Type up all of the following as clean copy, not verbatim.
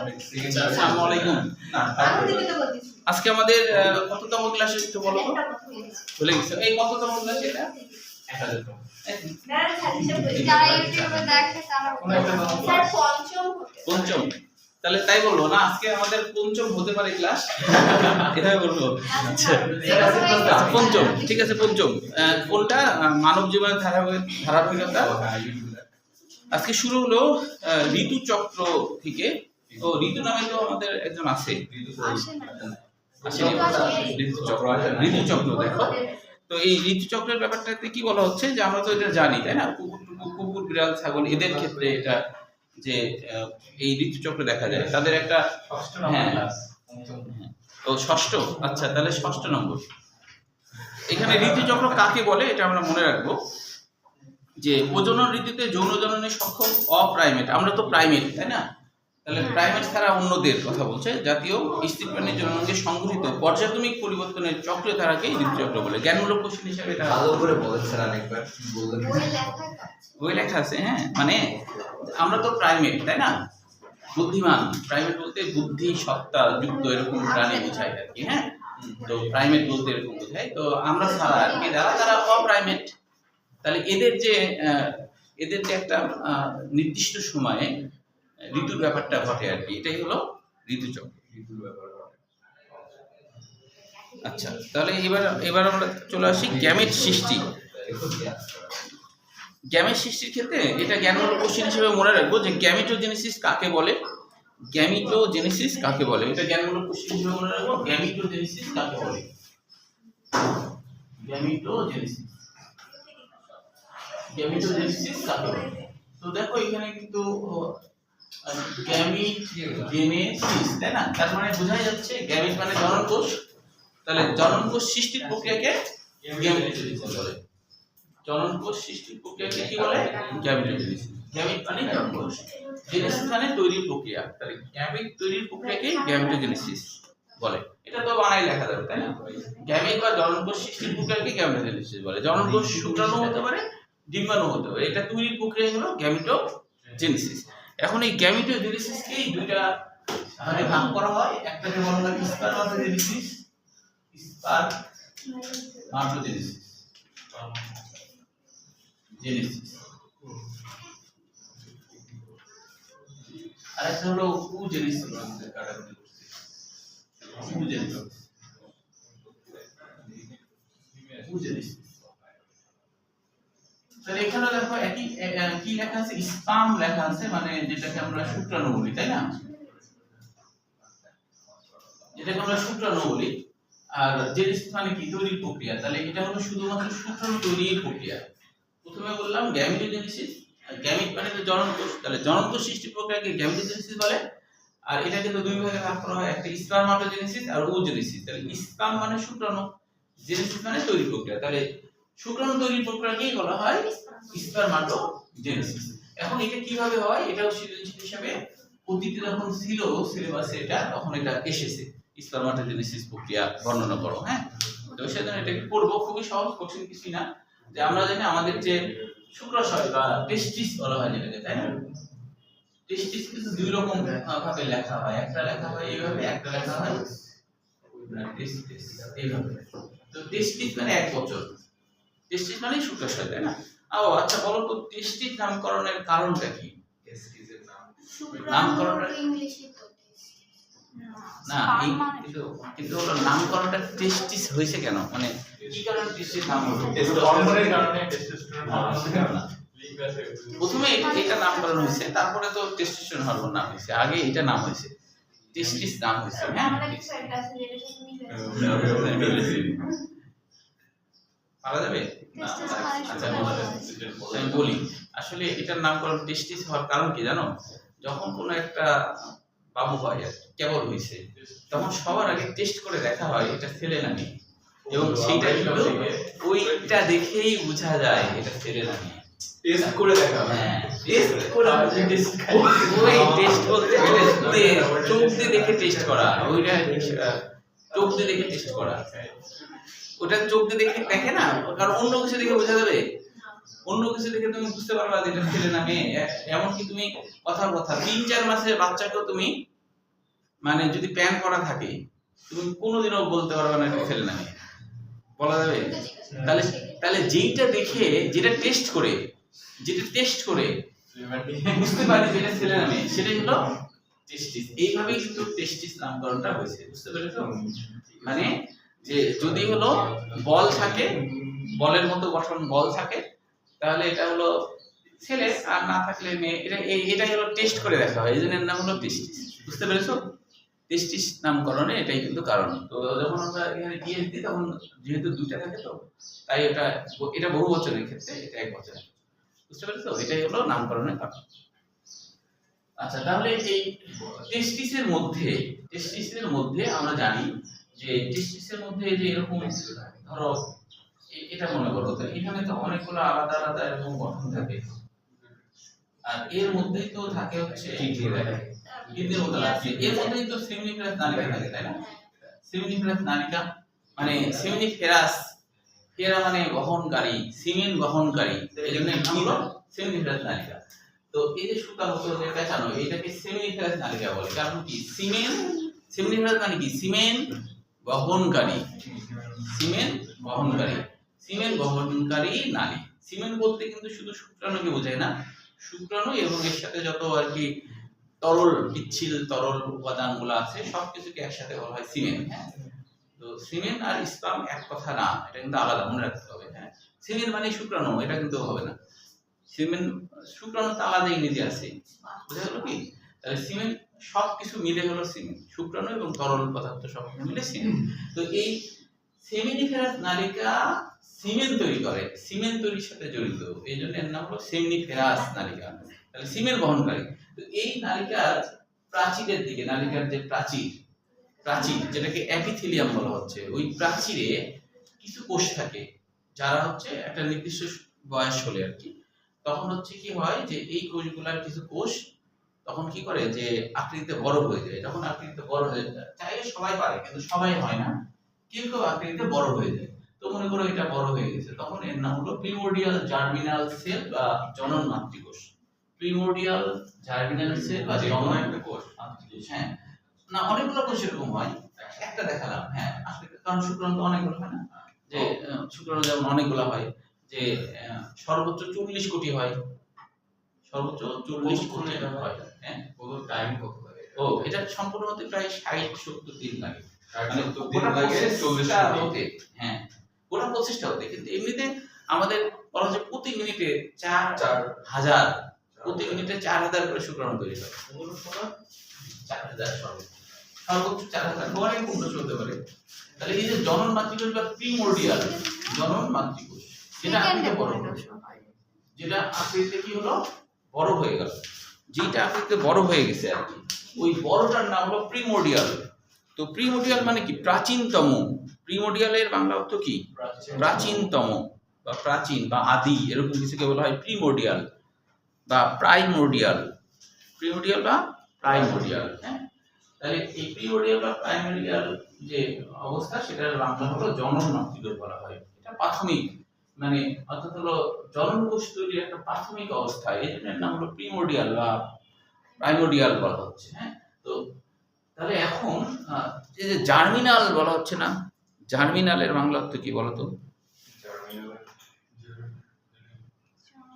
আসসালামু আলাইকুম। আজকে আমাদের কততম ক্লাস একটু বলো তো? ভুলে গেছো। এই কততম ক্লাস এটা? 1000তম। পঞ্চম। তাহলে তাই বলবো না, আজকে আমাদের পঞ্চম হতে পারে ক্লাস, এভাবে বলবো। আচ্ছা পঞ্চম, ঠিক আছে পঞ্চম। কোনটা? মানব জীবনের ধারাবাহিকতা। আজকে শুরু হলো ঋতুচক্র থেকে। তো ঋতু নামে তো আমাদের একজন আছে, ঋতুচক্র। দেখো তো এই ঋতুচক্রের ব্যাপারটাতে কি বলা হচ্ছে যে আমরা তো এটা জানি তাই না, কুকুর বিড়াল ছাগল এদের ক্ষেত্রে এটা যে এই ঋতুচক্র দেখা যায় তাদের একটা। হ্যাঁ ও ষষ্ঠ। আচ্ছা তাহলে ষষ্ঠ নম্বর। এখানে ঋতুচক্র কাকে বলে এটা আমরা মনে রাখবো যে প্রজনন ঋতুতে যৌন জননে সক্ষম অপ্রাইমেট। আমরা তো প্রাইমেট তাই না, তাহলে প্রাইমেট ছাড়া অন্যদের কথা বলছে। জাতীয় স্তন্যপায়ী জননাঙ্গে সংঘটিত পর্যায়ক্রমিক পরিবর্তনের চক্রের ধারাকে ঋতুচক্র বলে। জ্ঞানমূলক কোশ্চেন হিসেবে এটা ভালো করে বলেছেন আরেকবার বললেন। ওই লেখা আছে। হ্যাঁ মানে আমরা তো প্রাইমেট তাই না, বুদ্ধিমান। প্রাইমেট বলতে বুদ্ধি সত্তা যুক্ত এরকম প্রাণী বোঝায় আর কি। হ্যাঁ তো প্রাইমেট বলতে এরকম বোঝায়। তো আমরা ছাড়া আর কি যারা অপ্রাইমেট, তাহলে এদের যে একটা নির্দিষ্ট সময়ে ঋতুর ব্যাপারটা ঘটে আর কি, এটাই হলো ঋতুচক্র। আচ্ছা তাহলে এবার আমরা চলে আসি গ্যামেট সৃষ্টি। গ্যামেট সৃষ্টির ক্ষেত্রে এটা জ্ঞানমূলক কোশ্চেন হিসেবে মনে রাখবো যে গ্যামিটোজেনেসিস কাকে বলে। গ্যামিটোজেনেসিস কাকে বলে এটা জ্ঞানমূলক কোশ্চেন হিসেবে মনে রাখবো। গ্যামিটোজেনেসিস কাকে বলে? গ্যামিটোজেনেসিস কাকে বলে? তো দেখো এখানে কিন্তু গ্যামিটোজেনেসিস তাই না, তার মানে বোঝাই যাচ্ছে গ্যামিট মানে জননকোষ। তাহলে জননকোষ সৃষ্টির প্রক্রিয়াকে গ্যামিটোজেনেসিস বলে। জননকোষ সৃষ্টির প্রক্রিয়াকে কি বলে? গ্যামিটোজেনেসিস। গ্যামিট মানে জননকোষ, জেনেসিস মানে তৈরির প্রক্রিয়া। তাহলে গ্যামিট তৈরির প্রক্রিয়াকে গ্যামিটোজেনেসিস বলে। এটা তো বানাই লেখা যাবে তাই না। গ্যামিট বা জননকোষ সৃষ্টির প্রক্রিয়াকে গ্যামিটোজেনেসিস বলে। জননকোষ শুক্রাণু হতে পারে, ডিম্বাণু হতে পারে। এটা তৈরির প্রক্রিয়া হলো গ্যামিটোজেনেসিস। এখন এই গ্যামিটোজেনেসিসকে দুইটা ভাগে ভাগ করা হয়। একটাকে বলা হয় স্পারমাটোজেনেসিস, স্পারমাটোজেনেসিস আর একটা হলো ওজেনেসিস। তাহলে এখানে দেখো একই কি লেখা আছে? স্পার্ম লেখা আছে, মানে যেটাকে আমরা শুক্রাণু বলি তাই না, যেটাকে আমরা শুক্রাণু বলি। আর জেনেসিস মানে কি? তৈরির প্রক্রিয়া। তাহলে এটা হলো শুধুমাত্র শুক্রাণু তৈরির প্রক্রিয়া। প্রথমে বললাম গ্যামিটোজেনেসিস, গ্যামিট মানে তো জননকোষ, তাহলে জননকোষ সৃষ্টির প্রক্রিয়াকে গ্যামিটোজেনেসিস বলে। আর এটাকে তো দুই ভাগে ভাগ করা হয়, একটা স্পারমাটোজেনেসিস আর ওজেনেসিস। তাহলে স্পার্ম মানে শুক্রাণু, জেনেসিস মানে তৈরির প্রক্রিয়া। তাহলে শুক্রাণু তৈরির প্রক্রিয়াকেই বলা হয় স্পারমাটোজেনেসিস। এখন এটা কিভাবে হয় এটাও সৃজনশীল হিসেবে অতীতে যখন ছিল সিলেবাসে এটা, তখন এটা এসেছে স্পারমাটোজেনেসিস প্রক্রিয়া বর্ণনা করো। হ্যাঁ তো সেজন্য এটাকে পড়বো, খুবই সহজ, কঠিন কিছু না। যে আমরা জানি আমাদের যে শুক্রাশয় বা টেস্টিস বলা হয় যেটাকে তাই না, টেস্টিস কিন্তু দুই রকম ভাবে লেখা হয়। একটা লেখা হয় এইভাবে, একটা লেখা হয় টেস্টিস এইভাবে। তো টেস্টিস মানে এক বছর, টেস্টিস মানে শুক্রাশয় তাই না। ও আচ্ছা বলো তো টেস্টিস নামকরণের কারণটা কি? টেস্টিসের নামকরণটা ইংলিশে তো না, কিন্তু হলো নামকরণটা টেস্টিস হয়েছে কেন, মানে কি কারণে টেস্টিস নাম হলো? হরমোনের কারণে টেস্টোস্টেরন হরমোন। প্রথমে এটা নামকরণ হয়েছে, তারপরে তো টেস্টোস্টেরন হরমোন নাম হয়েছে। আগে এটা নাম হয়েছে, টেস্টিস নাম হয়েছে। হ্যাঁ পারা যাবে। আচ্ছা আমি বলি, আসলে এটার নামকরণ টেস্টিস হওয়ার কারণ কি জানো? যখন কোনো একটা বাবু হয় কেবল হয়েছে, তখন সবার আগে টেস্ট করে দেখা হয় এটা ছেলে না মেয়ে, এবং সেইটা কিন্তু ওইটা দেখেই বোঝা যায় এটা ছেলে না মেয়ে। টেস্ট করে দেখা হয়। হ্যাঁ টেস্ট করে, ওই টেস্ট বলতে চোখ দিয়ে দেখে টেস্ট করা, ওইটা চোখ দিয়ে দেখে টেস্ট করা। ওটা চোখ দিয়ে দেখে না, কারণ অন্য কিছু দেখে বোঝা যাবে। অন্য কিছু দেখে তুমি বুঝতে পারবা যে এটা ছেলে না মেয়ে। এমনকি তুমি কথা 3-4 মাসের বাচ্চাকেও তুমি মানে যদি প্যান করা থাকে তুমি কোনোদিনও বলতে পারবে না এটা ছেলে না মেয়ে, বলা যাবে? তাহলে তাহলে যেটা টেস্ট করে বুঝতে পারি যে এটা ছেলে না মেয়ে, সেটাই হলো টেস্টিস। এইভাবেই কিন্তু টেস্টিস নামকরণটা হয়েছে, বুঝতে পেরেছো? মানে যে যদি হলো বল থাকে, বলের মতো গঠন বল থাকে, তাহলে এটা হলো ছেলে, আর না থাকলে মেয়ে। এটাই হলো টেস্ট করে দেখা হয়, এই জন্য এর নাম হলো টেস্টিস। বুঝতে পেরেছো? টেস্টিস নামকরণে এটাই কিন্তু কারণ। তো যখন আমরা এখানে টিএস দিই তখন যেহেতু দুইটা থাকে, তো তাই এটা বহু বচনের ক্ষেত্রে, এটা এক বচনের। বুঝতে পেরেছো? এটাই হলো নামকরণের কারণ। আচ্ছা, তাহলে এই টেস্টিসের মধ্যে আমরা জানি যে টেস্টিসের মধ্যে যে এরকম, ধরো এটা মনে করো, তো এখানে তো অনেকগুলো আলাদা আলাদা এরকম গঠন থাকে, আর এর মধ্যেই তো থাকে হচ্ছে কিডনির মতো আছে, এর মধ্যেই তো সেমিনিফেরাস নালিকা থাকে, তাই না? সেমিনিফেরাস নালিকা মানে সেমিনিফেরাস, ফেরা মানে বহনকারী, সিমেন বহনকারী, এই জন্য নাম হলো সেমিনিফেরাস নালিকা। তো এই যে সুতা হতো যে পেঁচানো, এটাকে সেমিনিফেরাস নালিকা বলে। কারণ কি? সেমিনিফেরাস মানে কি? সিমেন্ট বহনকারী, সিমেন্ট বহনকারী নালী। সিমেন্ট বলতে কিন্তু শুধু শুক্রাণুকে বোঝায় না, শুক্রাণু এবং এর সাথে যত আর কি তরল, পিচ্ছিল তরল উপাদানগুলো আছে সবকিছুকে একসাথে বলা হয় সিমেন্ট। হ্যাঁ, তো সিমেন্ট আর স্পার্ম এক কথা না, এটা কিন্তু আলাদা, মনে রাখতে হবে। হ্যাঁ, সিমেন্ট মানে শুক্রাণু, এটা কিন্তু হবে না। সিমেন্ট শুক্রাণু তো আলাদা ইংরেজি আছে, বুঝা গেল কি? তাহলে সিমেন্ট সবকিছু মিলে হলো সিমেন্ট, শুক্রাণু এবং তরল পদার্থ সব মিলে সিমেন্ট। তো এই সেমিনিফেরাস নালিকা সিমেন্ট তৈরি করে, সিমেন্ট তৈরির সাথে জড়িত, এই জন্য এর নাম হলো সেমিনিফেরাস নালিকা। তাহলে সিমেন্ট বহনকারী। তো এই নালিকার প্রাচীরের দিকে, নালিকার যে প্রাচীর যেটাকে এপিথেলিয়াম বলা হচ্ছে, ওই প্রাচীরে কিছু কোষ থাকে, যারা হচ্ছে একটা নির্দিষ্ট বয়স হলে আর কি, তখন হচ্ছে কি হয় যে এই কোষগুলার কিছু কোষ তখন কি করে যে আকৃতিতে বড় হয়ে যায়। যখন আকৃতিতে বড় হয়ে যায়, চাইলে সবাই পারে কিন্তু সবাই হয় না, কেউ কেউ আকৃতিতে বড় হয়ে যায়। তো মনে করো এটা বড় হয়ে গেছে, তখন এর নাম হলো প্রিমোরডিয়াল জার্মিনাল সেল বা জনন মাতৃকোষ। প্রিমোরডিয়াল জার্মিনাল সেল বা জনন কোষ, হ্যাঁ, না অনেকগুলো কোষ এরকম হয়, একটা দেখালাম। হ্যাঁ, কারণ শুক্রাণু তো অনেকগুলো হয় না, যে শুক্রাণু যেমন অনেকগুলো হয়, যে সর্বোচ্চ 40 কোটি হয়, সর্বোচ্চ 40 কোটি হয়। হ্যাঁ, কত টাইম কত লাগে? ও, এটা সম্পূর্ণ হতে প্রায় 60-70 দিন লাগে, মানে গোটা 40টা হতে। হ্যাঁ, গোটা 25টা হতে। কিন্তু এমনিতে আমাদের বলা যায় প্রতি মিনিটে 4000, প্রতি মিনিটে 4000 করে শুক্রাণু তৈরি হয়। 4000 সর্বোচ্চ 4000, অনেক উন্নত হতে পারে। তাহলে এই যে জনন মাতৃকোষ বা প্রিমোরডিয়াল জনন মাতৃকোষ, যেটা আকৃতিতে বড়, যেটা আকৃতিতে কি হলো বড় হয়ে গেল, যেটা আকৃতিতে বড় হয়ে গেছে আর কি, ওই বড়টার নাম হলো প্রিমোরডিয়াল। তো প্রিমোরডিয়াল মানে কি? প্রাচীনতম। প্রিমোরডিয়ালের বাংলা অর্থ কি? প্রাচীনতম বা প্রাচীন বা আদি, এরকম কিছুকে বলা হয় প্রিমোরডিয়াল বা প্রাইমোরডিয়াল। প্রিমোরডিয়াল বা প্রাইমোরডিয়াল। হ্যাঁ, তাহলে এই প্রিমোরডিয়াল বা প্রাইমোরডিয়াল যে অবস্থা, সেটার বাংলা হলো জনন মাতৃকোষ বলা হয়। এটা প্রাথমিক, মানে অর্থাৎ হলো জনন কোষ তৈরির একটা প্রাথমিক অবস্থা, এই জন্য এর নাম হলো প্রিমোরডিয়াল বা প্রাইমোরডিয়াল বলা হচ্ছে। হ্যাঁ, তো তাহলে এখন এই যে জার্মিনাল বলা হচ্ছে না, জার্মিনালের বাংলা অর্থ কি বলতো?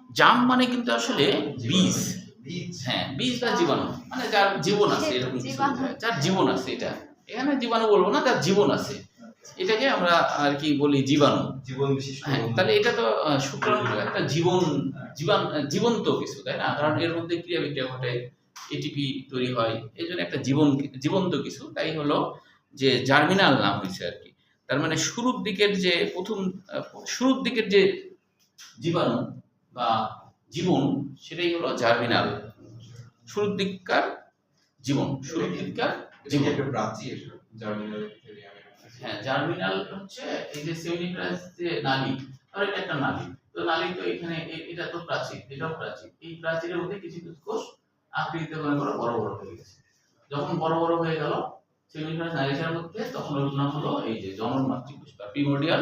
জাম মানে কিন্তু আসলে বীজ। হ্যাঁ, বীজ বা জীবাণু, মানে যার জীবন আছে, এরকম কিছু বোঝায়, যার জীবন আছে। এটা এখানে জীবাণু বলবো না, যার জীবন আছে, এটাকে আমরা আর কি বলি জীবাণু, জীবন বিশিষ্ট। হ্যাঁ, তাহলে এটা তো শুক্রাণু একটা জীবন্ত কিছু, তাই না? কারণ এর মধ্যে ক্রিয়া বিক্রিয়া ঘটে, এটিপি তৈরি হয়, এই জন্য একটা জীবন্ত কিছু। তাই হলো যে জার্মিনাল নাম হয়েছে আর কি। তার মানে শুরুর দিকের যে জীবাণু বা জীবন, সেটাই হলো জার্মিনাল, শুরুর দিককার জীবন, শুরুর দিককার জীবন। হ্যাঁ, জার্মিনাল হচ্ছে এই যে সেমিনিফেরাস যে নালী, আর এটা একটা নালী, তো নালী তো এখানে এটা তো প্রাচীর, এটাও প্রাচীর, এই প্রাচীরের মধ্যে কিছু কিছু কোষ আকৃতিতে মনে করো বড় বড় হয়ে গেছে। যখন বড় বড় হয়ে গেল সেমিনিফেরাস নালীটার মধ্যে, তখন ওর নাম হলো এই যে জনন মাতৃকোষ বা প্রিমোরডিয়াল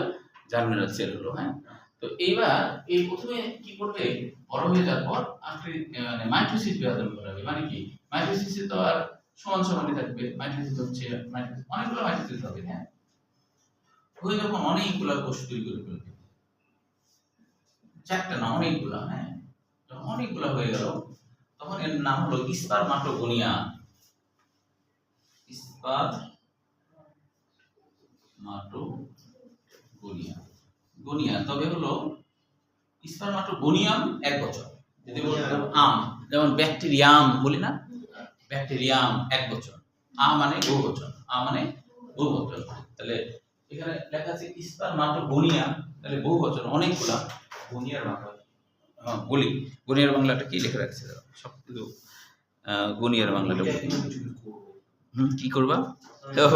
জার্মিনাল সেল হলো। হ্যাঁ, তো এইবার এই প্রথমে কি করবে, বড় হয়ে যাওয়ার পর আকৃতি মানে মাইটোসিস বিভাজন করাবে। মানে কি? মাইটোসিসে তো আর সমান সমানই থাকবে, মাইটোসিস হচ্ছে মাইটোসিস অনেকগুলো মাইটোসিস হবে, হ্যাঁ। ওই যখন অনেকগুলা কোষ তৈরি করে ফেলবে, চারটা না অনেকগুলা, হ্যাঁ, যখন অনেকগুলা হয়ে গেল তখন এর নাম হলো স্পারমাটোগোনিয়া। স্পারমাটোগোনিয়া, গোনিয়া, তবে হলো স্পারমাটোগোনিয়াম একবচন। যদি বলতাম আম, যেমন ব্যাকটেরিয়াম বলি না, ব্যাকটেরিয়াম একবচন, আ মানে বহুবচন, আ মানে বহুবচন। তাহলে এখানে লেখা আছে স্পারমাটোগোনিয়া, তাহলে বহুবচন অনেকগুলা। গনিয়ার বাংলা বলি গনিয়ার বাংলাটা কি লিখে রাখছে সব কিছু, গনিয়ার বাংলাটা বলি। কি করবা?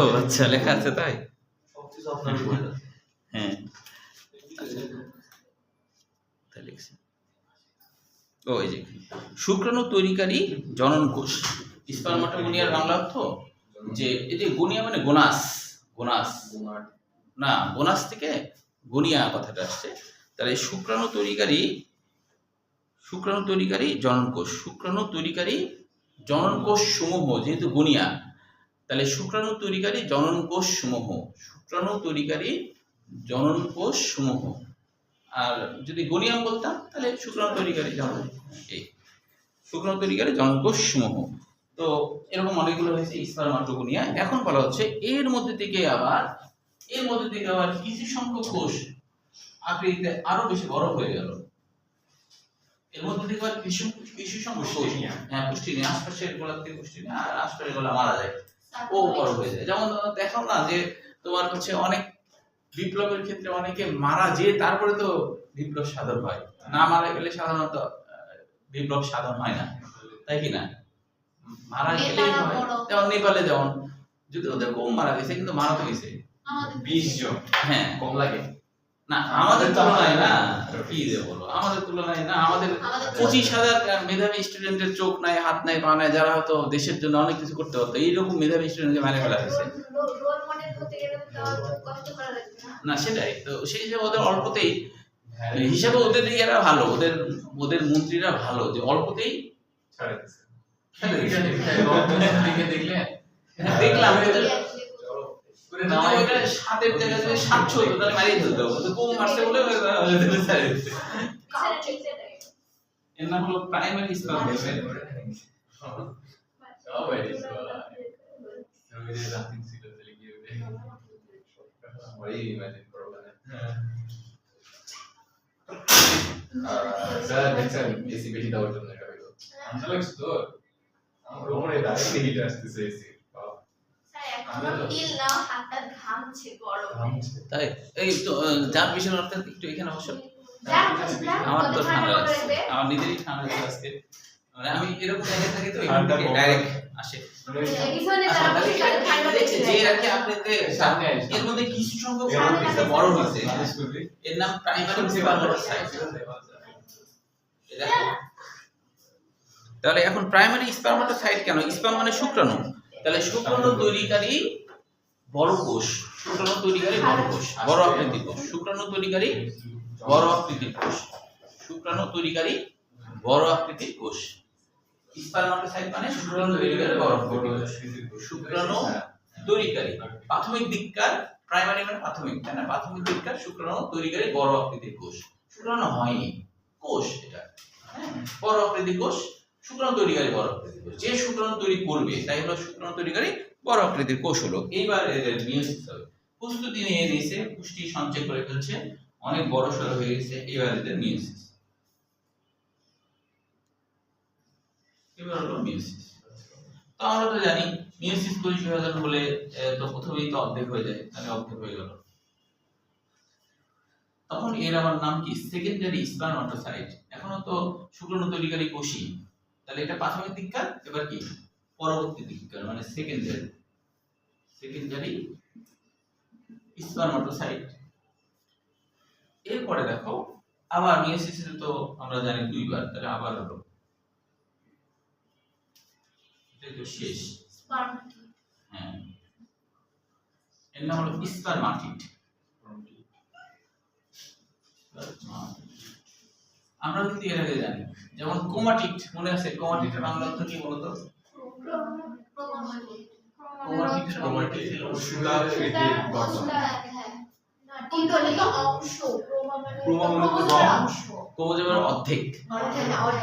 ও আচ্ছা, লেখা আছে তাই। সবকিছু আপনার বলে দাও। হ্যাঁ, তাই লিখছে। ও এই যে শুক্রাণু তৈরিকারী জনন কোষ। স্পারমাটোগোনিয়ার বাংলা অর্থ যে এই যে গোনিয়া মানে গোনাস, গোনাস না, গোনাস থেকে গোনিয়া কথাটা আসছে। তাহলে শুক্রাণু তৈরিকারী জনন কোষ, শুক্রাণু তৈরিকারী জনন কোষ সমূহ, যেহেতু গোনিয়া তাহলে শুক্রাণু তৈরিকারী জনন কোষ সমূহ, শুক্রাণু তৈরিকারী জনন কোষ সমূহ। আর যদি গোনিয়াম বলতাম তাহলে শুক্রাণু তৈরিকারী জনন, এই শুক্রাণু তৈরিকারী জনন কোষ সমূহ। তো এরকম অনেকগুলো হয়েছে স্পারমাটোগোনিয়া। এখন বলা হচ্ছে এর মধ্যে থেকে আবার কিছু সংখ্যক কোষ আকৃতিতে আরো বেশি বড় হয়ে গেল। এর মধ্যে থেকে আবার কিছু সংখ্যক কোষ, হ্যাঁ, পুষ্টি নিয়ে আশপাশের গোলার থেকে পুষ্টি নিয়ে আর আশপাশের গোলা মারা যায়, ও বড় হয়ে যায়। যেমন দেখো না যে তোমার হচ্ছে অনেক বিপ্লবের ক্ষেত্রে অনেকে মারা যেয়ে তারপরে তো বিপ্লব সাধন হয়, না মারা গেলে সাধারণত বিপ্লব সাধন হয় না, তাই কি না? মারা গেলে হয়। যেমন নেপালে যেমন যদি ওদের কম মারা গেছে কিন্তু মারা তো গেছে 20 জন, হ্যাঁ, কম লাগে না আমাদের তুলনায় না, কি যে বলো, আমাদের তুলনায় না, আমাদের 25,000 মেধাবী স্টুডেন্টের চোখ নাই, হাত নাই, পা নাই, যারা হয়তো দেশের জন্য অনেক কিছু করতে পারতো, এইরকম মেধাবী স্টুডেন্টকে মেরে ফেলা হয়েছে। না সেটাই তো, সেই হিসেবে ওদের অল্পতেই হিসাবে ওদের এরা ভালো, ওদের মন্ত্রীরা ভালো যে অল্পতেই ছাড়ে দিছে। দেখলাম ওইটা 7-এর জায়গায় যদি 700 হতো তাহলে মারিয়ে ফেলতো, কিন্তু কম মারছে বলে এর নাম হলো প্রাইমারি স্পারমেটোজেন। এসি বেশি দেওয়ার জন্য এটা হলো ঠান্ডা লাগছে তো আমার উপরে ডাইরেক্ট হিট আসতেছে এসি। তাই এই তো যার বিষয় অর্থাৎ একটু এখানে অবশ্য আমার তো ঠান্ডা লাগছে, আমার নিজেরই ঠান্ডা লাগছে আজকে, মানে আমি এরকম জায়গায় থাকি তো এখান থেকে ডাইরেক্ট আসে। যে আর কি আপনাদের সামনে এর মধ্যে কিছু সংখ্যক বড় হয়েছে, এর নাম প্রাইমারি স্পারমাটোসাইট। তাহলে এখন প্রাইমারি স্পারমাটোসাইট কেন? স্পার্ম মানে শুক্রাণু, তাহলে শুক্রাণু তৈরিকারী বড় কোষ, শুক্রাণু তৈরিকারী বড় কোষ, বড় আকৃতির কোষ, শুক্রাণু তৈরিকারী বড় আকৃতির কোষ, শুক্রাণু তৈরিকারী বড় আকৃতির কোষ। স্পারমাটোসাইট মানে শুক্রাণু তৈরিকারী বড় আকৃতির কোষ, শুক্রাণু তৈরিকারী প্রাথমিক দিককার, প্রাইমারি মানে প্রাথমিক, তাই না? প্রাথমিক দিককার শুক্রাণু তৈরিকারী বড় আকৃতির কোষ, শুক্রাণু হয়নি কোষ, এটা হ্যাঁ বড় আকৃতির কোষ, শুক্রাণু তৈরিকারী বড় আকৃতির কোষ। যে শুক্রাণু তৈরি করবে তাই হলো শুক্রাণু তৈরিকারী বড় আকৃতির কোষ হলো। এইবার এদের মিয়োসিস হবে, প্রস্তুতি নিয়ে নিয়েছে, পুষ্টি সঞ্চয় করে ফেলছে, অনেক বড় সড়ো হয়ে গেছে, এবার এদের মিয়োসিস। এবার হলো মিয়োসিস। তো আমরা তো জানি মিয়োসিস পরিবিভাজন হলে তো প্রথমেই তো অর্ধেক হয়ে যায়, তাহলে অর্ধেক হয়ে গেল, তখন এর আবার নাম কি? সেকেন্ডারি স্পারমাটোসাইট। এখনো তো শুক্রাণু তৈরিকারী কোষই, তাহলে এটা প্রাথমিক দিককার, এবার কি পরবর্তী দিককার, মানে সেকেন্ডারি স্পারমাটোসাইট। এরপরে দেখো আবার মিয়োসিসে তো আমরা জানি দুইবার, তাহলে আবার হলো, এটা তো শেষ, হ্যাঁ, এর নাম হলো স্পারমাটিড। আমরা কিন্তু এর আগে জানি, যেমন ক্রোমাটিড মনে আছে, ক্রোমাটিডের বাংলা অর্থ কি বলতো? ক্রোমাটিড সুতাকৃতির গঠন। কিন্তু এটা তো অংশ ক্রোমা মানে তো অংশ। ক্রোমোজোমের অর্ধেক।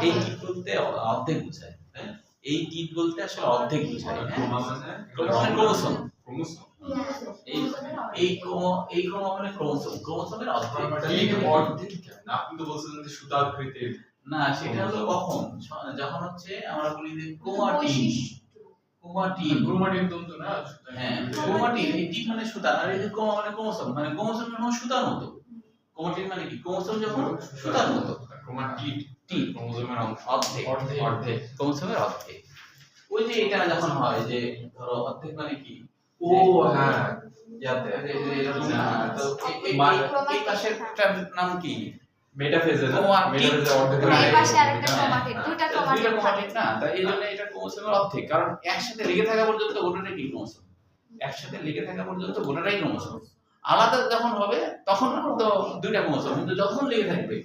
এই টিপ বলতে অর্ধেক বোঝায়, হ্যাঁ? এই টিপ বলতে আসলে অর্ধেক বোঝায়, হ্যাঁ? ক্রোমা মানে ক্রোমা মানে ক্রোমোসোম। ক্রোমোসোম। এই ক্রোমা মানে ক্রোমোসোম, ক্রোমোসোমের অর্ধেক। তাহলে এটা অর্ধেক কেন? আপনি তো বলছিলেন যে সুতাকৃতির। না, সেটা হলো কখন, যখন হচ্ছে আমরা বলি যে ক্রোমাটিন। ক্রোমাটিন ক্রোমাটিন তন্তু না? হ্যাঁ, ক্রোমাটিন এই টিপ মানে সুতা, আর এই যে ক্রোমা মানে ক্রোমোসোম, মানে ক্রোমোসোম যখন সুতার মতো। ক্রোমাটিন মানে কি? ক্রোমোসোম যখন সুতার মতো। ক্রোমাটিড টিপ ক্রোমোসোমের অংশ। অর্ধেক, অর্ধেক। ক্রোমোসোমের অর্ধেক। ওই যে এটা যখন হয় যে ধরো অর্ধেক মানে কি? ও হ্যাঁ, ইয়াতে এরকম না, তো এই পাশেরটার নাম কি? মেটাফেজে না? ক্রোমাটিড। মেটাফেজে অর্ধেক। এই পাশে আরেকটা ক্রোমাটিড, দুইটা দুইটা ক্রোমাটিড ক্রোমাটিড না, তাই এই জন্য এটা ক্রোমোসোমের অর্ধেক, কারণ একসাথে লেগে থাকা পর্যন্ত গোটাটাই কি ক্রোমোসোম। একসাথে লেগে থাকা পর্যন্ত গোটাটাই ক্রোমোসোম। আলাদা যখন হবে তখন তো দুইটা ক্রোমোসোম, কিন্তু যখন লেগে থাকবে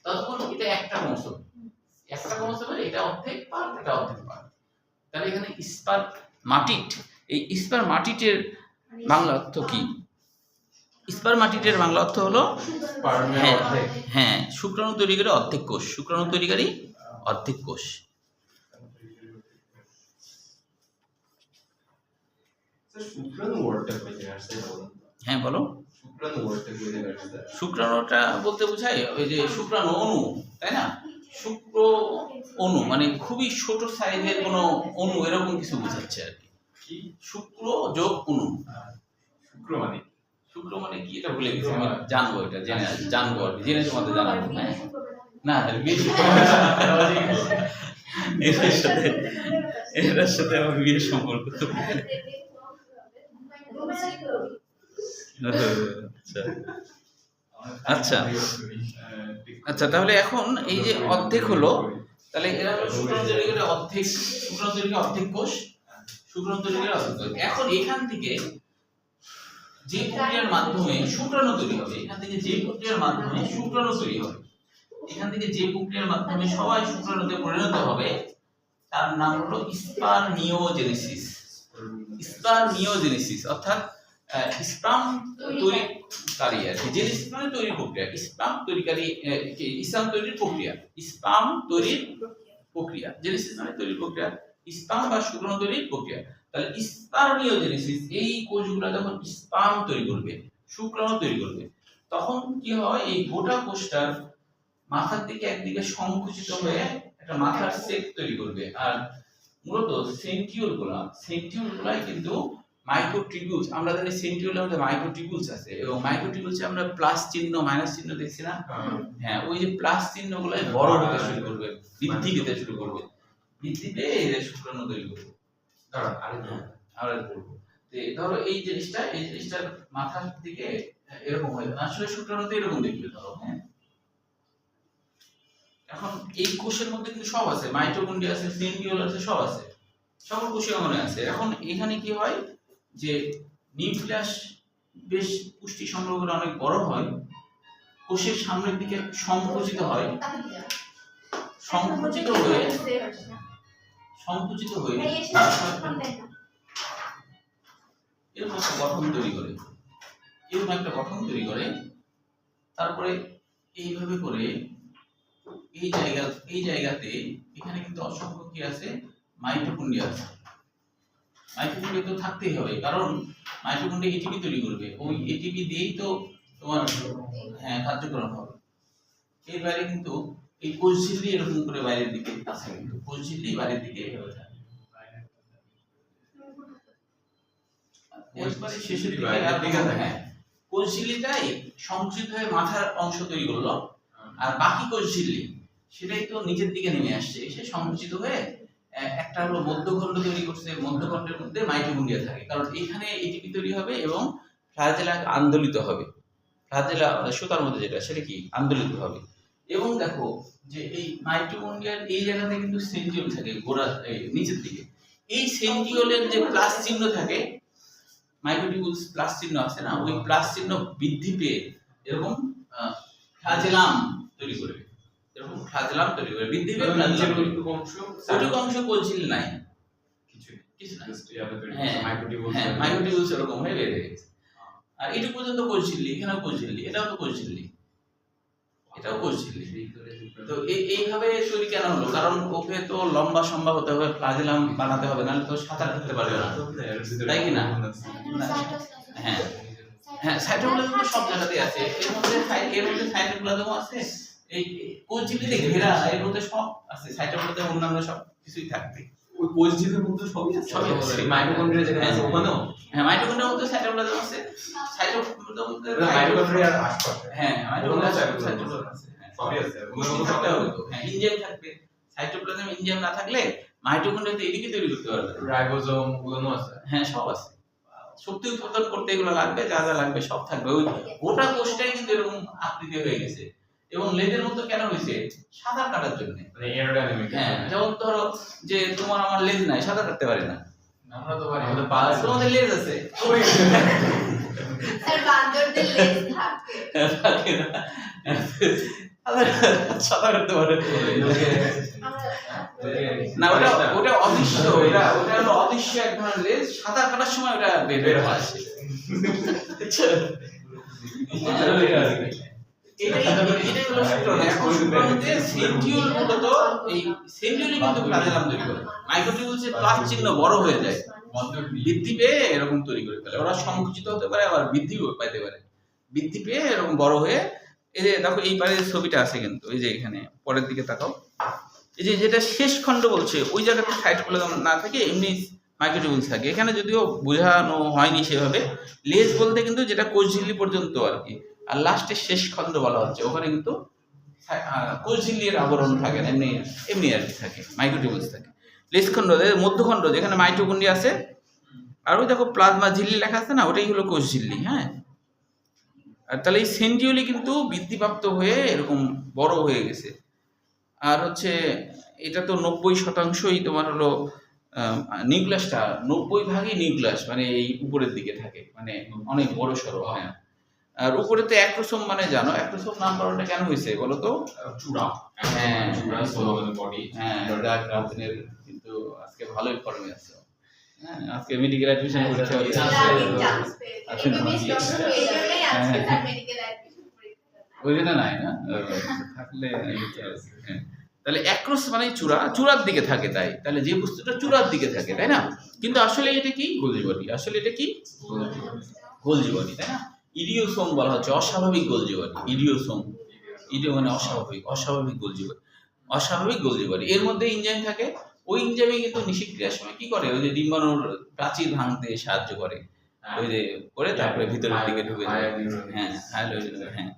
তখন এটা একটা ক্রোমোসোম। একটা ক্রোমোসোমের এটা অর্ধেক পার্ট, এটা অর্ধেক পার্ট। তাহলে এখানে স্পারমাটিড, এই স্পারমাটিডের বাংলা অর্থ কি? স্পারমাটিডের বাংলা অর্থ হলো স্পার্মের হ্যাঁ, অর্ধেক। হ্যাঁ, শুক্রাণু তৈরিকারী অর্ধেক কোষ, শুক্রাণু তৈরিকারী অর্ধেক কোষ। শুক্রাণু ওয়ার্ডটা কই থেকে আসছে এটা বলুন তো? হ্যাঁ বলো। শুক্রাণু ওয়ার্ডটা কই থেকে আসছে? শুক্রাণুটা বলতে বোঝায় ওই যে শুক্রাণু অণু, তাই না? শুক্র অণু মানে খুবই ছোট সাইজের কোনো অণু, এরকম কিছু বোঝাচ্ছে আর কি। কি? শুক্র যোগ অণু। শুক্র মানে শুক্র মানে কি এটা ভুলে গেছি, আমি জানবো, এটা জানবো আর কি, জেনে তোমাদের জানাবো। হ্যাঁ, না এটার সাথে আমার বিয়ের সম্পর্ক তো। আচ্ছা আচ্ছা, তাহলে এখন এই যে অর্ধেক হলো, তাহলে এরা হলো শুক্রাণু তৈরিকারী অর্ধেক, শুক্রাণু তৈরিকারী অর্ধেক কোষ, শুক্রাণু তৈরিকারী অর্ধেক কোষ। এখন এখান থেকে যে প্রক্রিয়ার মাধ্যমে শুক্রাণু তৈরি হবে, এখান থেকে যে প্রক্রিয়ার মাধ্যমে শুক্রাণু তৈরি হবে, এখান থেকে যে প্রক্রিয়ার মাধ্যমে সবাই শুক্রাণুতে পরিণত হবে, তার নাম হলো স্পারমিওজেনেসিস। স্পারমিওজেনেসিস অর্থাৎ স্পার্ম তৈরিকারী আর কি, জেনেসিস মানে তৈরি প্রক্রিয়া, স্পার্ম তৈরিকারী, স্পার্ম তৈরির প্রক্রিয়া, স্পার্ম তৈরির প্রক্রিয়া, জেনেসিস মানে তৈরির প্রক্রিয়া, স্পার্ম বা শুক্রাণু তৈরির প্রক্রিয়া। তাহলে স্পারমিওজেনেসিস, এই কোষগুলো যখন স্পার্ম তৈরি করবে, শুক্রাণু তৈরি করবে, তখন কি হয়, এই গোটা কোষটার মাথার দিকে একদিকে সংকুচিত হয়ে একটা মাথার সেক তৈরি করবে। আর মূলত সেন্টিউলগুলাই কিন্তু মাইক্রোটিবিউলস, আমরা জানি সেন্টিউলের মধ্যে মাইক্রোটিবিউলস আছে, এবং মাইক্রোটিবিউলসে আমরা প্লাস চিহ্ন মাইনাস চিহ্ন দেখছি না? হ্যাঁ, ওই যে প্লাস চিহ্নগুলাই বড় হতে শুরু করবে, বৃদ্ধি পেতে শুরু করবে, বৃদ্ধি পেয়ে এদের শুক্রাণু তৈরি করবে। আমরা বলবো যে ধরো এই জিনিসটার মাথার দিকে এরকম হয়, আসলে শুক্রাণুতে এরকম দেখবে ধরো। হ্যাঁ, এখন এই কোষের মধ্যে কিন্তু সব আছে, মাইটোকন্ড্রিয়া আছে, সেন্ট্রিওল আছে, সব আছে, সকল কোষীয় অঙ্গনে আছে। এখন এখানে কি হয় যে নিউক্লিয়াস বেশ পুষ্টি সংগ্রহ করে অনেক বড় হয়, কোষের সামনের দিকে সংকুচিত হয়, সংকুচিত হয়ে এরকম একটা গঠন তৈরি করে, এরকম একটা গঠন তৈরি করে। তারপরে এইভাবে করে এই জায়গাতে এখানে কিন্তু অসংখ্য কি আছে, মাইটোকন্ড্রিয়া আছে। মাইটোকন্ড্রিয়া তো থাকতেই হবে, কারণ মাইটোকন্ড্রিয়া এটিপি তৈরি করবে, ওই এটিপি দিয়েই তো তোমার হ্যাঁ কার্যক্রম হবে। এর বাইরে কিন্তু এই কোষঝিল্লি এরকম করে বাইরের দিকে আছে, কিন্তু কোষঝিল্লি বাইরের দিকে এভাবে থাকে। এরপরে শেষের দিকে হ্যাঁ, কোষঝিল্লিটাই সংকুচিত হয়ে মাথার অংশ তৈরি করলো, আর বাকি কোষঝিল্লি সেটাই তো নিচের দিকে নেমে আসছে, এসে সংকুচিত হয়ে একটা হলো মধ্যখণ্ড তৈরি করছে, মধ্যখণ্ডের মধ্যে মাইটোকন্ড্রিয়া থাকে, কারণ এখানে এটিপি তৈরি হবে এবং ফ্লাজেলা আন্দোলিত হবে, ফ্লাজেলা সুতার মধ্যে যেটা সেটা কি আন্দোলিত হবে। এবং দেখো যে এই মাইটোকন্ড্রিয়ার এই জায়গাতে কিন্তু সেন্ট্রিওল থাকে গোড়া নিচের দিকে, এই সেন্ট্রিওলের যে প্লাস চিহ্ন থাকে, মাইক্রোটিবিউলস প্লাস চিহ্ন আছে না, ওই প্লাস চিহ্ন বৃদ্ধি পেয়ে এরকম ফ্লাজেলাম তৈরি করবে, এরকম ফ্লাজেলাম তৈরি করবে, বৃদ্ধি পেয়ে ফ্লাজেলাম তৈরি করবে। ওইটুকু অংশ কোষঝিল্লি নাই, কিছুই কিছু না। জাস্ট ইয়াতে তৈরি হ্যাঁ, মাইক্রোটিউবুল হ্যাঁ মাইক্রোটিউবুলস এরকম হয়ে বের হয়ে গেছে। আর এটুকু পর্যন্ত কোষ ঝিল্লি, এখানেও কোষ ঝিল্লি, এটাও তো কোষ ঝিল্লি, এটাও কোষ ঝিল্লি। তো এইভাবে তৈরি কেন হলো? কারণ ওকে তো লম্বা সম্ভা হতে হবে, ফ্লাজেলাম বানাতে হবে, নাহলে তো সাঁতার কাটতে পারবে না, তাই কি না? হ্যাঁ হ্যাঁ সাইটোপ্লাজম তো সব জায়গাতেই আছে, এর মধ্যে সাইটোপ্লাজম আছে, এই কোষ ঝিল্লিতে ঘেরা, এর মধ্যে সব আছে, সাইটোপ্লাজম অন্যান্য সব কিছুই থাকবে। ওই কোষ ঝিল্লির মধ্যে সবই আছে, সবই আছে। মাইটোকন্ড্রিয়া যেখানে আছে ওখানেও, হ্যাঁ মাইটোকন্ড্রিয়ার মধ্যে সাইটোপ্লাজম আছে, সাইটোপ্লাজম মাইটোকন্ড্রিয়ার আশপাশে হ্যাঁ ওখানেও সাইটোপ্লাজম আছে, হ্যাঁ সবই আছে, ওগুলো থাকতে হবে তো, হ্যাঁ এনজাইম থাকবে, সাইটোপ্লাজম এনজাইম না থাকলে মাইটোকন্ড্রিয়া তো এদিকে তৈরি করতে পারবে না। রাইবোজোম ওগুলোও আছে। হ্যাঁ সব আছে, শক্তি উৎপাদন করতে এগুলো লাগবে, যা যা লাগবে সব থাকবে। ওই গোটা কোষটাই কিন্তু এরকম আকৃতি হয়ে গেছে। এবং লেজের মতো কেন হয়েছে? সাঁতার কাটার জন্য। মানে এরোডাইনামিক। হ্যাঁ যেমন ধরো যে তোমার আমার লেজ নাই, সাঁতার কাটতে পারে না, আমরা তো পারি, আমাদের পা আছে। তোমাদের লেজ আছে স্যার বান্দরদের লেজ থাকে। থাকে না। সাঁতার কাটতে পারে না, ওটা ওটা অদৃশ্য, ওটা ওটা হলো অদৃশ্য এক ধরনের লেজ, সাঁতার কাটার সময় ওটা বের হয়ে আসে। এটাই হলো সূত্র না। এখন সূত্র হচ্ছে সেন্টিউল মূলত এই সেন্টিউলই কিন্তু ফ্লাজেলাম তৈরি করে। মাইক্রোটিউবুলসের প্লাস চিহ্ন বড় হয়ে যায়, বৃদ্ধি পেয়ে এরকম তৈরি করে ফেলে। ওরা সংকুচিত হতে পারে, আবার বৃদ্ধিও পাইতে পারে। বৃদ্ধি পেয়ে এরকম বড় হয়ে, এই যে দেখো এই পারে ছবিটা আছে কিন্তু, এই যে এখানে পরের দিকে তাকাও, এই যে যেটা শেষ খণ্ড বলছে ওই জায়গাতে সাইটোপ্লাজম না থাকে, এমনি মাইক্রোটিউবুলস থাকে। এখানে যদিও বোঝানো হয়নি সেভাবে, লেজ বলতে কিন্তু যেটা কোষ ঝিল্লি পর্যন্ত আর কি, আর লাস্টের শেষ খণ্ড বলা হচ্ছে, ওখানে কিন্তু কোষ ঝিল্লির আবরণ থাকে না, এমনি এমনি আর কি থাকে, মাইক্রোটিউবুলস থাকে। লেজ খণ্ড, মধ্যখণ্ড যেখানে মাইটোকন্ড্রিয়া আছে, আর ওই দেখো প্লাজমা ঝিল্লি লেখা আছে না, ওটাই হলো কোষ ঝিল্লি। হ্যাঁ, আর তাহলে এই সেন্টিউলি কিন্তু বৃদ্ধিপ্রাপ্ত হয়ে এরকম বড় হয়ে গেছে। আর হচ্ছে এটা তো 90%ই তোমার হলো নিউক্লিয়াসটা 90% নিউক্লিয়াস, মানে এই উপরের দিকে থাকে, মানে অনেক বড় সড়ো। হ্যাঁ, আর উপরে তো অ্যাক্রোসোম, মানে জানো অ্যাক্রোসোম নামকরণটা কেন হয়েছে বলো তো? চূড়া। হ্যাঁ চূড়া সোলোমন বডি। হ্যাঁ যাক রাতের কিন্তু আজকে ভালোই ফর্মে আছে। হ্যাঁ আজকে মেডিকেল অ্যাডমিশন পরীক্ষা হচ্ছে। আচ্ছা এমবিবিএস ডক্টর হয়ে গেলেই আজকে তার মেডিকেল অ্যাডমিশন পরীক্ষা। ওই জন্য নাই না, থাকলে হ্যাঁ। তাহলে অ্যাক্রোস মানে চূড়া, চূড়ার দিকে থাকে, তাহলে যে বস্তুটা চূড়ার দিকে থাকে, তাই না? কিন্তু আসলে এটা কি? Golgi body. আসলে এটা কি? গোলজি বডি, তাই না? ইডিওসোম বলা হচ্ছে, অস্বাভাবিক গোলজি বডি। ইডিওসোম, ইডিও মানে অস্বাভাবিক, অস্বাভাবিক গোলজি বডি, অস্বাভাবিক গোলজি বডি। এর মধ্যে এনজাইম থাকে, ওই এনজাইমে কিন্তু নিষেক ক্রিয়ার সময় কি করে? ওই যে ডিম্বাণুর প্রাচীর ভাঙতে সাহায্য করে, ওই যে করে তারপরে ভিতরের দিকে ঢুকে যায়। হ্যাঁ হ্যাঁ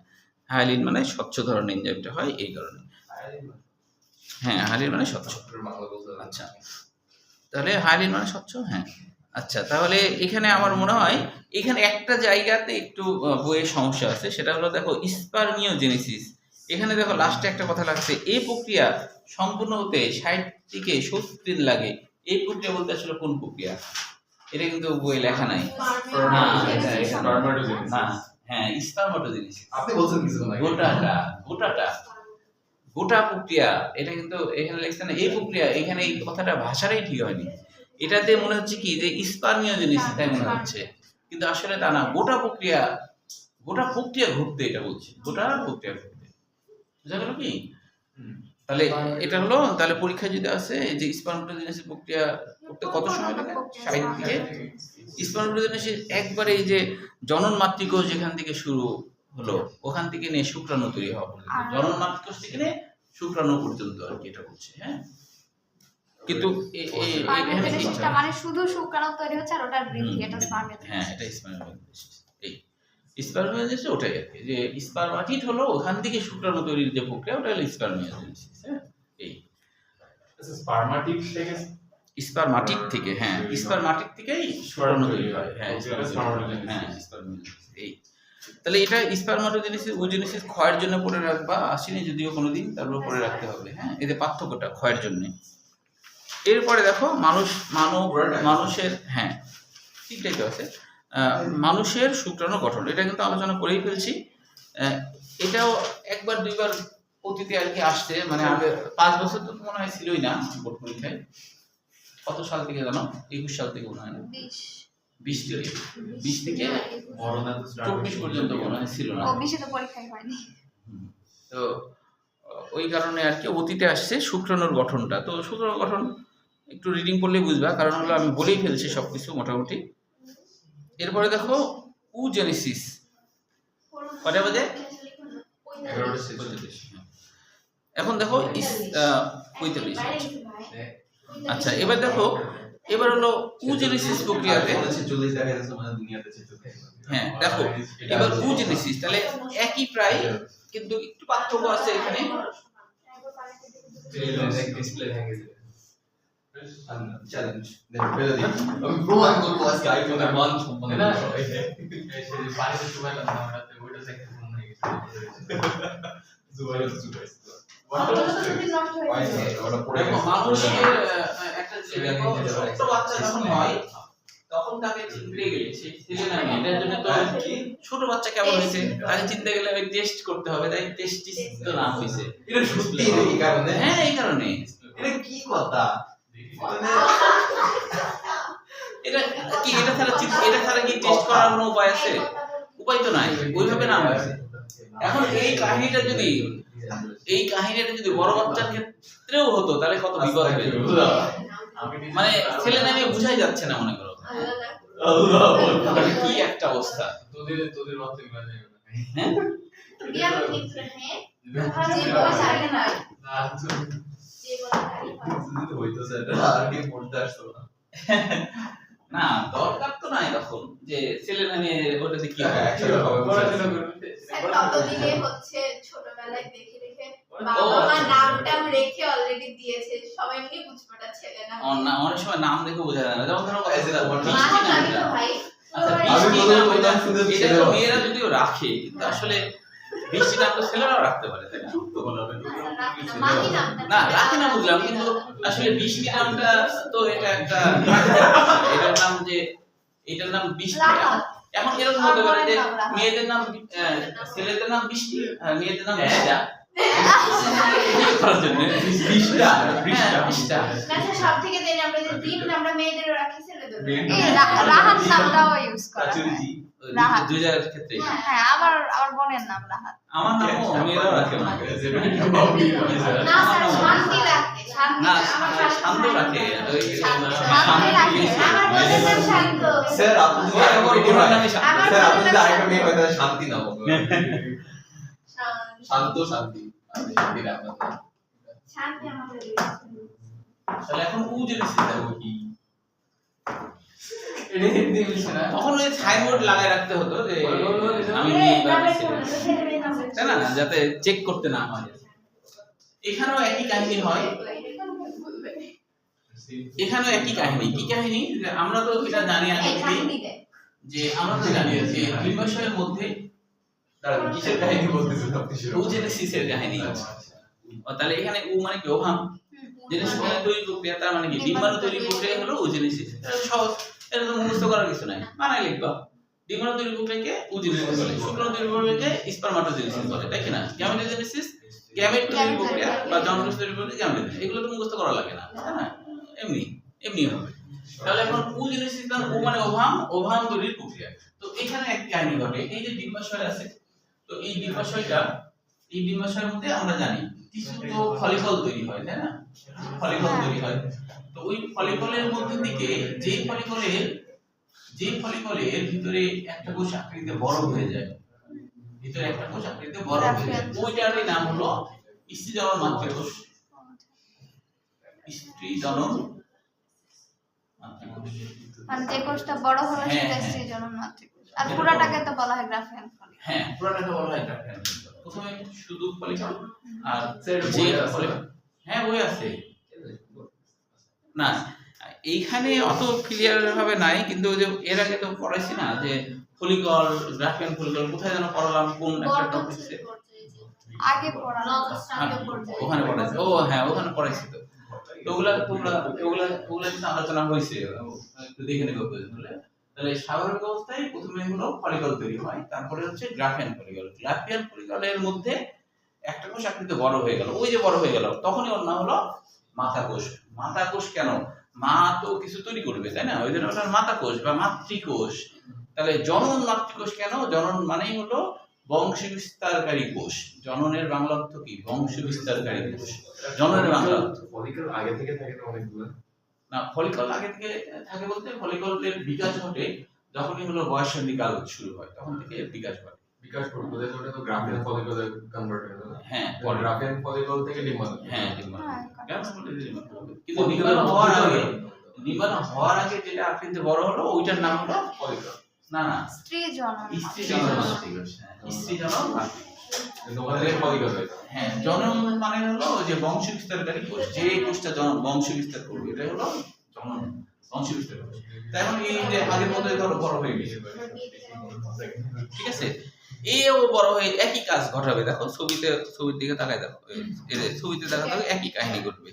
হায়ালিন মানে স্বচ্ছ ধরনের এনজাইমটা হয় এই কারণে। হ্যাঁ হায়ালিন মানে স্বচ্ছ। আচ্ছা তাহলে হায়ালিন মানে স্বচ্ছ। হ্যাঁ আচ্ছা, তাহলে এখানে আমার মনে হয় এখানে একটা জায়গাতে একটু বইয়ের সমস্যা আছে, সেটা হলো দেখো স্পারমিওজেনেসিস। এখানে দেখো লাস্টে একটা কথা লাগছে, এই প্রক্রিয়া সম্পূর্ণ হতে 60 থেকে 70 দিন লাগে। এই প্রক্রিয়া বলতে আসলে কোন প্রক্রিয়া? এটা কিন্তু বইয়ে লেখা নাই। না এটা না, হ্যাঁ স্পারমাটোজেনেসিস। আপনি বলছেন কিছু না, গোটা প্রক্রিয়া, এটা কিন্তু এখানে লেখছে না এই প্রক্রিয়া, এখানে এই কথাটা ভাষাটাই ঠিক হয়নি। এটাতে মনে হচ্ছে কি যে স্পারমিওজেনেসিস তাই মনে হচ্ছে, কিন্তু আসলে তা না। গোটা প্রক্রিয়া ঘটতে এটা বলছে, গোটা প্রক্রিয়া ঘটতে। বুঝা গেল কি? তাহলে এটা হলো, তাহলে পরীক্ষা যদি আসে যে স্পারমাটোজেনেসিস প্রক্রিয়া করতে কত সময় লাগে? 60 থেকে। স্পারমাটোজেনেসিস একবারে এই যে জনন মাতৃকোষ যেখান থেকে শুরু হলো ওখান থেকে নিয়ে শুক্রাণু তৈরি হওয়া পর্যন্ত, জনন মাতৃকোষ থেকে নিয়ে শুক্রাণু পর্যন্ত আর কি এটা বলছে। হ্যাঁ, কিন্তু স্পারমিওজেনেসিসটা মানে শুধু শুক্রাণু তৈরি হচ্ছে আর ওটার বৃদ্ধি, এটা স্পারমিওজেনেসিস। হ্যাঁ এটা স্পারমিওজেনেসিস। এই স্পারমিওজেনেসিস ওটাই আর কি, যে স্পারমাটিড হলো ওখান থেকে শুক্রাণু তৈরির যে প্রক্রিয়া, ওটা হলো স্পারমিওজেনেসিস। হ্যাঁ এই স্পারমাটিক থেকে, স্পারমাটিড থেকে, হ্যাঁ স্পারমাটিড থেকেই শুক্রাণু তৈরি হয়। হ্যাঁ স্পারমিওজেনেসিস। এই তাহলে এটা স্পারমাটোজেনেসিস ওজেনেসিস ক্ষয়ের জন্য পড়ে রাখবা, আসেনি যদিও কোনোদিন, তারপর পড়ে রাখতে হবে। হ্যাঁ এদের পার্থক্যটা ক্ষয়ের জন্য। এরপরে দেখো মানুষের, হ্যাঁ ঠিকঠাক আছে, মানুষের শুক্রাণু গঠন, এটা কিন্তু আলোচনা করেই ফেলছি। এটাও একবার দুইবার অতীতে আর কি আসছে, মানে আগে 5 বছর তো মনে হয় ছিলই না বোর্ড পরীক্ষায়। কত সাল থেকে জানো? 21 সাল থেকে মনে হয় না, 20 থেকে 20 থেকে করোনা তো স্টার্ট 24 পর্যন্ত মনে হয় ছিল না। ও বিশে তো পরীক্ষাই হয়নি। তো ওই কারণে আর কি অতীতে আসছে শুক্রাণুর গঠনটা। তো শুক্রাণুর গঠন একটু রিডিং করলে বুঝবা, কারণ হলো আমি বলেই ফেলছি সবকিছু মোটামুটি। এরপরে দেখো উজেনেসিস কটা বাজে? 45। এখন দেখো 45। আচ্ছা এবার দেখো, এবার হলো উজেনেসিস প্রক্রিয়াতে, 40 দেখা যাচ্ছে মানে দুনিয়াতে ছিল। হ্যাঁ দেখো এবার উজেনেসিস তাহলে একই প্রায়, কিন্তু একটু পার্থক্য আছে এখানে। ডিসপ্লে ভেঙে গেছে। চ্যালেঞ্জ দেখো ফেলে দিই, আমি প্রমাণ করবো আজকে আইফোনের মান সম্মান না এই যে পানিতে চুবাইলাম না ওটাতে, ওইটা থেকে ফোন হয়ে গেছে। জুবাইল জুবাইল ওটা পড়ে দেখো গেছে। মানুষের একটা ছোট বাচ্চা যখন হয় তখন তাকে চিনতে গেলে সেই ছেলে না মেয়ে, এটার জন্য তো ছোট বাচ্চা কেমন হয়েছে তাকে চিনতে গেলে ওই টেস্ট করতে হবে, তাই টেস্টিস তো নাম হয়েছে। এটা সত্যি এই কারণে, হ্যাঁ এই কারণে। এটা কি কথা মানে এটা কি, এটা ছাড়া কি টেস্ট করার কোনো উপায় আছে? উপায় তো নাই, ওইভাবে নাম হয়েছে। এখন এই কাহিনীটা যদি বড় বাচ্চার ক্ষেত্রেও হতো তাহলে কত বিপদ হয়ে যেত। মানে ছেলে না মেয়ে বুঝাই যাচ্ছে না, মনে করো মানে কি একটা অবস্থা। তোদের মত মানে হ্যাঁ হইতো স্যার আর কি পড়তে আসতো না। না দরকার তো নাই তখন যে ছেলে না মেয়ে ওটাতে কি হবে। একসাথে হবে পড়াশোনা করবে। ততদিনে হচ্ছে ছোটবেলায় দেখে দেখে বাবা মা নামটাম রেখে অলরেডি দিয়েছে, সবাই মিলে বুঝপাটা ছেলে না অনেক সময় নাম দেখে বোঝা যায় না। যেমন ধরো বৃষ্টি মানা জানি নামটা, তো ভাই। আচ্ছা আমি বৃষ্টি প্রথমে নামটা বললাম শুধু এটা তো ছেলেরা। মেয়েরা যদিও রাখে, কিন্তু আসলে বৃষ্টি নাম তো ছেলেরাও রাখতে পারে, তাই না? মানি নামটা না রাখে না বুঝলাম, কিন্তু আসলে বৃষ্টি নামটা তো এটা একটা এটার নাম যে এটার নাম বৃষ্টি। এখন এরকম হতে পারে যে মেয়েদের নাম ছেলেদের নাম বৃষ্টি আর মেয়েদের নাম বৃষ্টা। বৃষ্টা বৃষ্টা না সব থেকে দেরি আমরা যে দিন আমরা মেয়েদেরও রাখি ছেলেদের এই রাহাত নামটাও ইউজ করা হয়। রাহাত। দুই জায়গার ক্ষেত্রে। হ্যাঁ আমার বোনের নাম রাহাত। আমার নামও মেয়েরাও রাখে অনেকে। না স্যার শান্তি রাখে, শান্তি না আমার শান্ত রাখে, ওই শান্ত শান্তি রাখে। আমার বোনের নাম শান্ত। স্যার আপনি যদি আরেকটা মেয়ে হয় স্যার আপনি যদি আরেকটা মেয়ে হয় তাহলে শান্তি নাম হবে। শান্ত শান্তি আমি শান্তি রাখবো। শান্তি আমাদের তাহলে এখন উ জিনিস দেখো কি এটা হিন্দি বলছে না। তখন ওই সাইনবোর্ড লাগায় রাখতে হতো যে আমি মেয়ে বা ছেলে, তাই না, যাতে চেক করতে না হয়। এখানেও একই কাহিনী হয়, এখানেও একই কাহিনী। কি কাহিনী? যে আমরা তো এটা জানি আগে থেকেই, যে আমরা তো জানি যে ডিম্বাশয়ের মধ্যে দাঁড়ান কিসের কাহিনী বলতেছেন আপনি শুরু? উজেনেসিসের কাহিনী। তাহলে এখানে উ মানে কি ওভাম, জিনিস মানে তৈরি প্রক্রিয়া, তার মানে কি ডিম্বাণু তৈরি প্রক্রিয়া হলো উজেনেসিস। সহজ, এটা তো মুখস্থ করার কিছু নাই, বানাই লিখবা। ডিম্বাণু তৈরি প্রক্রিয়াকে উজেনেসিস বলে, শুক্রাণু তৈরি প্রক্রিয়াকে স্পারমাটোজেনেসিস বলে, তাই কি না? গ্যামেটোজেনেসিস গ্যামেট তৈরি প্রক্রিয়া বা জন্মকোষ তৈরি প্রক্রিয়া গ্যামেটোজেনেসিস, এগুলো তো মুখস্থ করা লাগে না, তাই না? এমনি হবে। তাহলে এখন উজেনেসিস ও মানে ওভাম তৈরির প্রক্রিয়া। তো এখানে একটা কাহিনী ঘটে। এই যে ডিম্বাশয় আছে, তো এই ডিম্বাশয়ের মধ্যে আমরা জানি কিছু তো ফলিকল তৈরি হয়, তাই না? ফলিকল তৈরি হয়। তো ওই ফলিকলের মধ্যে থেকে যে ফলিকলের ভিতরে একটা কোষ আকৃতিতে বড় হয়ে যায়, ভিতরে একটা কোষ আকৃতিতে বড় হয়ে যায়, ওইটারই নাম হলো স্ত্রীজনন মাতৃকোষ। স্ত্রীজনন মাতৃকোষ। মানে যে কোষটা বড় হলো সেটা স্ত্রীজনন মাতৃকোষ। আর পুরাটাকে তো বলা হয় গ্রাফিয়ান ফলিকল। হ্যাঁ পুরোটাকে বলা হয় গ্রাফিয়ান ফলিকল। প্রথমে শুধু ফলিকল আর স্যার যে বই আছে? ফলিকল, হ্যাঁ বই আছে না, এইখানে অত ক্লিয়ার ভাবে নাই, কিন্তু ওই যে এর আগে তো পড়াইছি না যে ফলিকল গ্রাফিয়ান ফলিকল কোথায় যেন পড়ালাম, কোন একটা টপিকে আগে পড়ানো ওখানে পড়াইছি। ও হ্যাঁ ওখানে পড়াইছি। তো ওগুলা কিন্তু আলোচনা হয়েছে, একটু দেখে নেবো প্রয়োজন হলে। তাহলে স্বাভাবিক অবস্থায় প্রথমে হলো ফলিকল তৈরি হয়, তারপরে হচ্ছে গ্রাফিয়ান ফলিকল। গ্রাফিয়ান ফলিকলের মধ্যে একটা কোষ আকৃতিতে বড় হয়ে গেল, ওই যে বড় হয়ে গেল, তখনই ওর নাম হলো মাথা কোষ। মাথা কোষ কেন? মা তো কিছু তৈরি করবে, তাই না? ওই জন্য ওটার মাতা কোষ বা মাতৃকোষ। তাহলে জনন মাতৃকোষ কেন? জনন মানেই হলো বংশ বিস্তারকারী কোষ। জননের বাংলা অর্থ কি? বংশ বিস্তারকারী কোষ। জননের বাংলা অর্থ ফলিকল আগে থেকে থাকে না অনেকগুলো। না, ফলিকল আগে থেকে থাকে বলতে ফলিকলের বিকাশ ঘটে যখনই হলো বয়ঃসন্ধিকাল শুরু হয়, তখন থেকে এর বিকাশ ঘটে। বিকাশ করতে ওটা তো গ্রাফিয়ান ফলিকলে কনভার্ট হয়ে যায়। হ্যাঁ, পরে গ্রাফিয়ান ফলিকল থেকে ডিম্বাণু। হ্যাঁ, ডিম্বাণু। হ্যাঁ, কিন্তু ডিম্বাণু হওয়ার আগে যেটা আকৃতিতে বড় হলো ওইটার নাম হলো ফলিকল। না না স্ত্রী জনন স্ত্রী জনন মাতৃকোষ। হ্যাঁ, স্ত্রী জনন মাতৃকোষ। কিন্তু ওখানে থেকে ফলিকল হয়। হ্যাঁ, জনন মানে হলো যে বংশ বিস্তারকারী কোষ, যে কোষটা বংশ বিস্তার করবে এটাই হলো জনন, বংশ বিস্তার কোষ। তাই এখন এই যে আগের মতোই ধরো বড় হয়ে গেছে, ঠিক আছে? এও বড় হয়ে একই কাজ ঘটাবে। দেখো ছবির দিকে তাকায় দেখো, এই যে ছবিতে দেখা দেখো একই কাহিনী ঘটবে।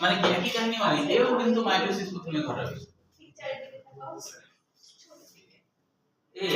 মানে কি একই কাহিনী? মানে এও কিন্তু মাইটোসিস প্রথমে ঘটাবে। চারিদিকে থাকা এই